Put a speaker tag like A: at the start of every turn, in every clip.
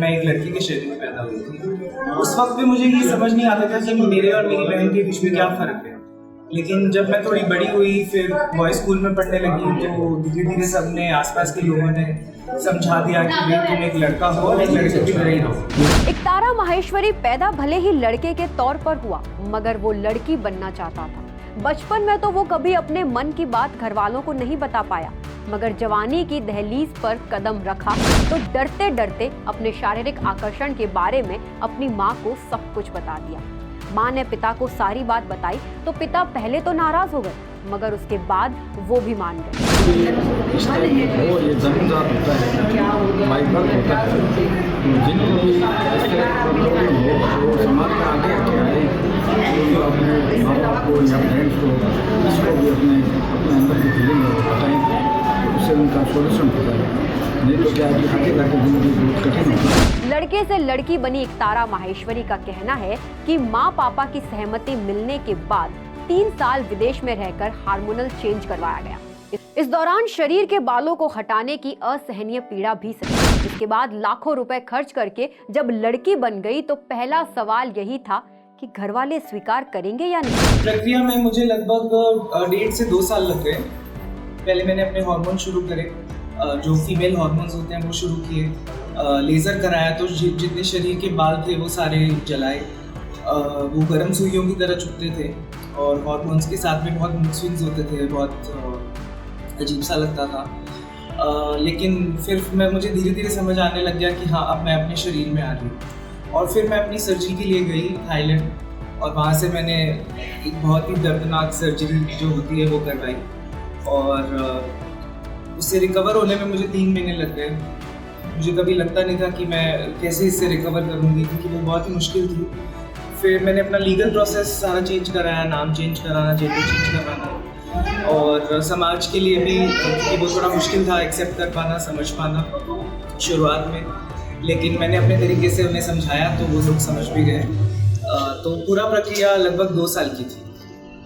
A: मैं एक लड़की के शरीर में पैदा हुई थी। उस वक्त भी मुझे ये समझ नहीं आता था कि मेरे और मेरी बहन के बीच में क्या फ़र्क है। लेकिन जब मैं थोड़ी बड़ी हुई, फिर बॉयज़ स्कूल में पढ़ने लगी, तो धीरे धीरे सबने, आसपास के लोगों ने समझा दिया कि भाई तुम एक लड़का हो और एक लड़के की तरह ही रहो।
B: इकतारा माहेश्वरी पैदा भले ही लड़के के तौर पर हुआ, मगर वो लड़की बनना चाहता था। बचपन में तो वो कभी अपने मन की बात घर वालों को नहीं बता पाया, मगर जवानी की दहलीज पर कदम रखा तो डरते डरते अपने शारीरिक आकर्षण के बारे में अपनी माँ को सब कुछ बता दिया। माँ ने पिता को सारी बात बताई तो पिता पहले तो नाराज हो गए, मगर उसके बाद वो भी मान गए।
C: ये जन्मजात होता है, बाई बर्थ होता है। जिनको भी इस तरह की प्रॉब्लम हो, वो समाज में आगे आए, अपने माँ बाप को या फ्रेंड्स को, इसको भी अपने अंदर की फीलिंग बताएं, तो उससे उनका सोल्यूशन होता है। नहीं तो क्या है कि आगे जाकर जिंदगी बहुत कठिन होती है।
B: लड़के से लड़की बनी इकतारा माहेश्वरी का कहना है कि माँ पापा की सहमति मिलने के बाद 3 साल विदेश में रहकर हार्मोनल चेंज करवाया गया। इस दौरान शरीर के बालों को हटाने की असहनीय पीड़ा भी सही। इसके बाद लाखों रुपए खर्च करके जब लड़की बन गई तो पहला सवाल यही था कि घर वाले स्वीकार करेंगे या नहीं।
A: प्रक्रिया में मुझे लगभग 1.5 से 2 साल लग गए। पहले मैंने अपने हार्मोन शुरू करे, जो फीमेल हार्मोन्स होते हैं वो शुरू किए। लेज़र कराया तो जितने शरीर के बाल थे वो सारे जलाए। वो गर्म सुइयों की तरह चुभते थे और हार्मोन्स के साथ में बहुत मूड स्विंग्स होते थे, बहुत अजीब सा लगता था। लेकिन फिर मुझे धीरे धीरे समझ आने लग गया कि हाँ, अब मैं अपने शरीर में आ रही हूँ। और फिर मैं अपनी सर्जरी के लिए गई थाईलैंड, और वहाँ से मैंने एक बहुत ही दर्दनाक सर्जरी जो होती है वो करवाई, और उससे रिकवर होने में मुझे 3 महीने लग गए। मुझे कभी लगता नहीं था कि मैं कैसे इससे रिकवर करूँगी, क्योंकि वो बहुत ही मुश्किल थी। फिर मैंने अपना लीगल प्रोसेस सारा चेंज कराया, नाम चेंज कराना, जेंडर चेंज कराना, और समाज के लिए भी, क्योंकि वो थोड़ा मुश्किल था एक्सेप्ट कर पाना, समझ पाना शुरुआत में। लेकिन मैंने अपने तरीके से उन्हें समझाया तो वो लोग समझ भी गए। तो पूरा प्रक्रिया लगभग 2 साल की थी।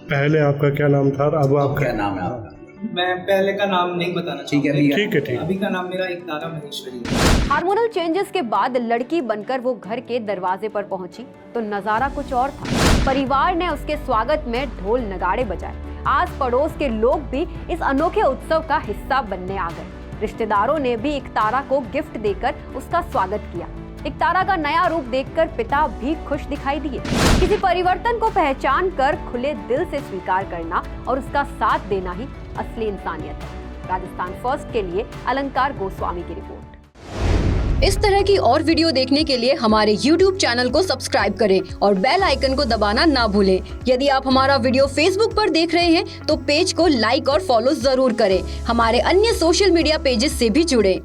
D: पहले आपका क्या नाम था, अब आपका
E: क्या नाम है आपका?
A: मैं पहले का नाम नहीं बताना
E: ठीक है,
D: ठीक है।
A: अभी का नाम मेरा इकतारा माहेश्वरी है।
B: हार्मोनल चेंजेस के बाद लड़की बनकर वो घर के दरवाजे पर पहुंची तो नजारा कुछ और था। परिवार ने उसके स्वागत में ढोल नगाड़े बजाए। आस पड़ोस के लोग भी इस अनोखे उत्सव का हिस्सा बनने आ गए। रिश्तेदारों ने भी इकतारा को गिफ्ट देकर उसका स्वागत किया। इकतारा का नया रूप देखकर पिता भी खुश दिखाई दिए। किसी परिवर्तन को पहचान कर खुले दिल से स्वीकार करना और उसका साथ देना ही असली इंसानियत है। राजस्थान फर्स्ट के लिए अलंकार गोस्वामी की रिपोर्ट।
F: इस तरह की और वीडियो देखने के लिए हमारे YouTube चैनल को सब्सक्राइब करें और बेल आइकन को दबाना ना भूलें। यदि आप हमारा वीडियो Facebook पर देख रहे हैं तो पेज को लाइक और फॉलो जरूर करें। हमारे अन्य सोशल मीडिया पेजेस से भी जुड़ें।